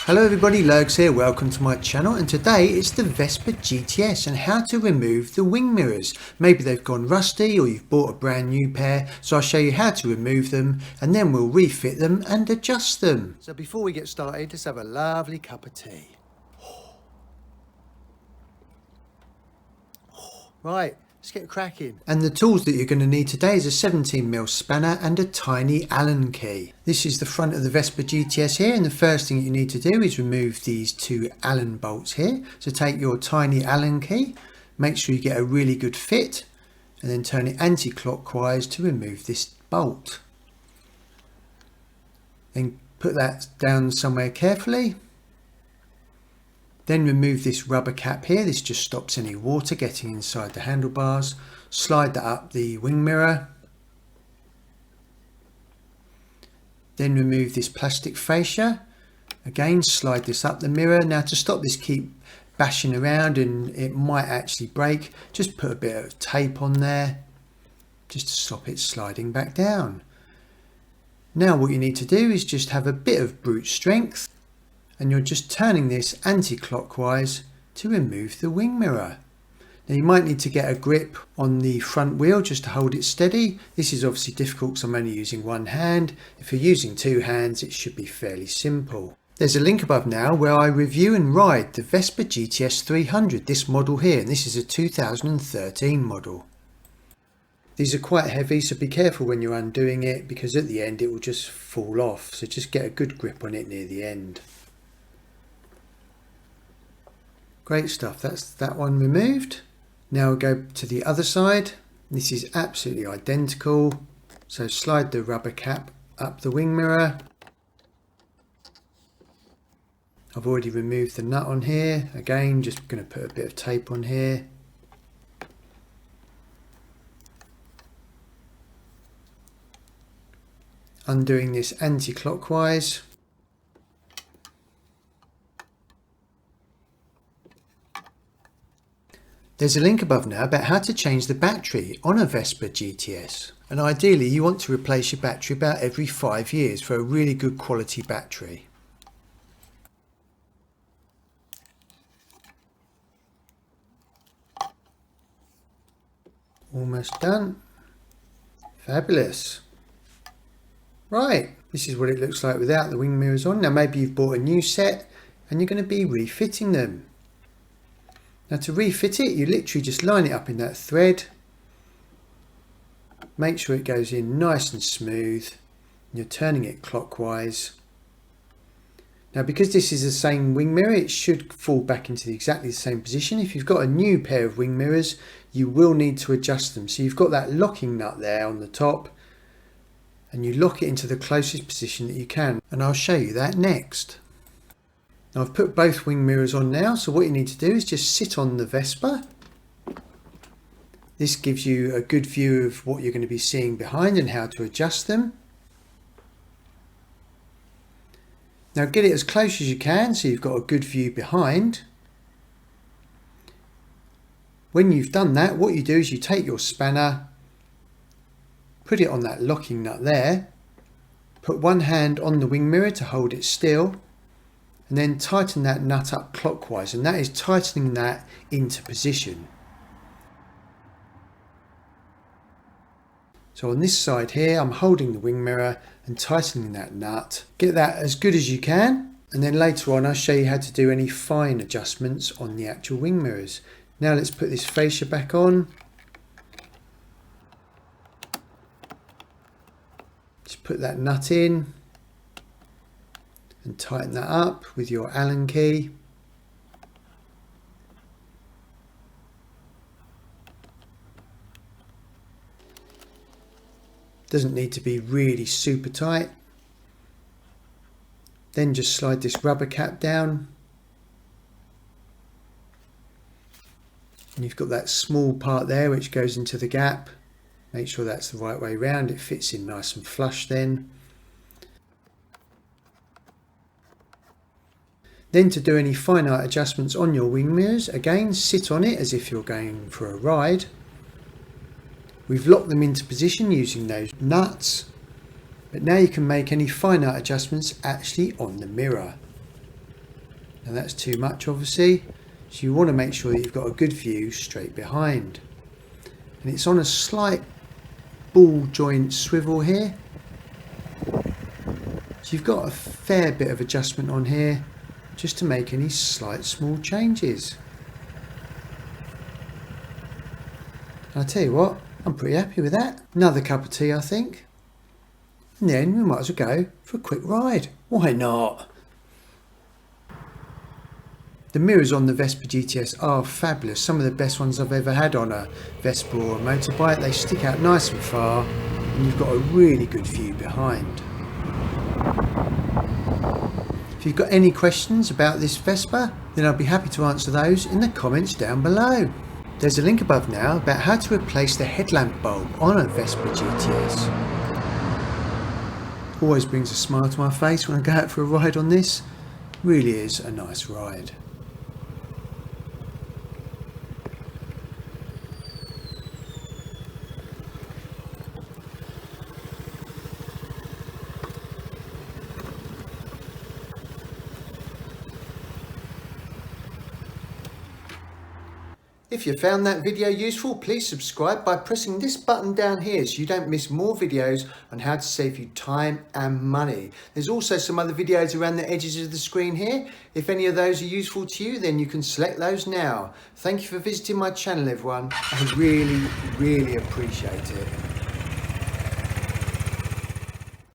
Hello everybody, Lurgs here, welcome to my channel, and today it's the Vespa GTS and how to remove the wing mirrors. Maybe they've gone rusty or you've bought a brand new pair, so I'll show you how to remove them and then we'll refit them and adjust them. So before we get started, let's have a lovely cup of tea. Right. Let's get cracking. And the tools that you're going to need today is a 17mm spanner and a tiny Allen key. This is the front of the Vespa GTS here, and the first thing you need to do is remove these two Allen bolts here. So take your tiny Allen key, make sure you get a really good fit, and then turn it anti-clockwise to remove this bolt. Then put that down somewhere carefully. Then remove this rubber cap here, this just stops any water getting inside the handlebars. Slide that up the wing mirror. Then remove this plastic fascia. Again, slide this up the mirror. Now to stop this keep bashing around and it might actually break, just put a bit of tape on there, just to stop it sliding back down. Now what you need to do is just have a bit of brute strength, and you're just turning this anti-clockwise to remove the wing mirror. Now you might need to get a grip on the front wheel just to hold it steady. This is obviously difficult because I'm only using one hand. If you're using two hands, it should be fairly simple. There's a link above now where I review and ride the Vespa GTS 300, this model here, and this is a 2013 model. These are quite heavy, so be careful when you're undoing it because at the end it will just fall off. So just get a good grip on it near the end. Great stuff, that's that one removed. Now we'll go to the other side. This is absolutely identical. So slide the rubber cap up the wing mirror. I've already removed the nut on here. Again, just going to put a bit of tape on here. Undoing this anti-clockwise. There's a link above now about how to change the battery on a Vespa GTS, and ideally you want to replace your battery about every 5 years for a really good quality battery. Almost done. Fabulous. Right, this is what it looks like without the wing mirrors on. Now maybe you've bought a new set and you're going to be refitting them. Now to refit it, you literally just line it up in that thread. Make sure it goes in nice and smooth. You're turning it clockwise. Now because this is the same wing mirror, it should fall back into exactly the same position. If you've got a new pair of wing mirrors, you will need to adjust them. So you've got that locking nut there on the top, and you lock it into the closest position that you can. And I'll show you that next. Now I've put both wing mirrors on now, so what you need to do is just sit on the Vespa. This gives you a good view of what you're going to be seeing behind and how to adjust them. Now get it as close as you can so you've got a good view behind. When you've done that, what you do is you take your spanner, put it on that locking nut there, put one hand on the wing mirror to hold it still, and then tighten that nut up clockwise, and that is tightening that into position. So on this side here, I'm holding the wing mirror and tightening that nut. Get that as good as you can, and then later on I'll show you how to do any fine adjustments on the actual wing mirrors. Now let's put this fascia back on. Just put that nut in and tighten that up with your Allen key. Doesn't need to be really super tight. Then just slide this rubber cap down. And you've got that small part there which goes into the gap. Make sure that's the right way round, it fits in nice and flush then. Then to do any finite adjustments on your wing mirrors, again sit on it as if you're going for a ride. We've locked them into position using those nuts, but now you can make any finite adjustments actually on the mirror. Now that's too much obviously, so you want to make sure that you've got a good view straight behind. And it's on a slight ball joint swivel here. So you've got a fair bit of adjustment on here just to make any slight small changes. And I tell you what, I'm pretty happy with that. Another cup of tea I think. And then we might as well go for a quick ride. Why not? The mirrors on the Vespa GTS are fabulous. Some of the best ones I've ever had on a Vespa or a motorbike. They stick out nice and far and you've got a really good view behind. If you've got any questions about this Vespa, then I'll be happy to answer those in the comments down below. There's a link above now about how to replace the headlamp bulb on a Vespa GTS. Always brings a smile to my face when I go out for a ride on this. Really is a nice ride. If you found that video useful, please subscribe by pressing this button down here so you don't miss more videos on how to save you time and money. There's also some other videos around the edges of the screen here. If any of those are useful to you, then you can select those now. Thank you for visiting my channel, everyone. I really appreciate it.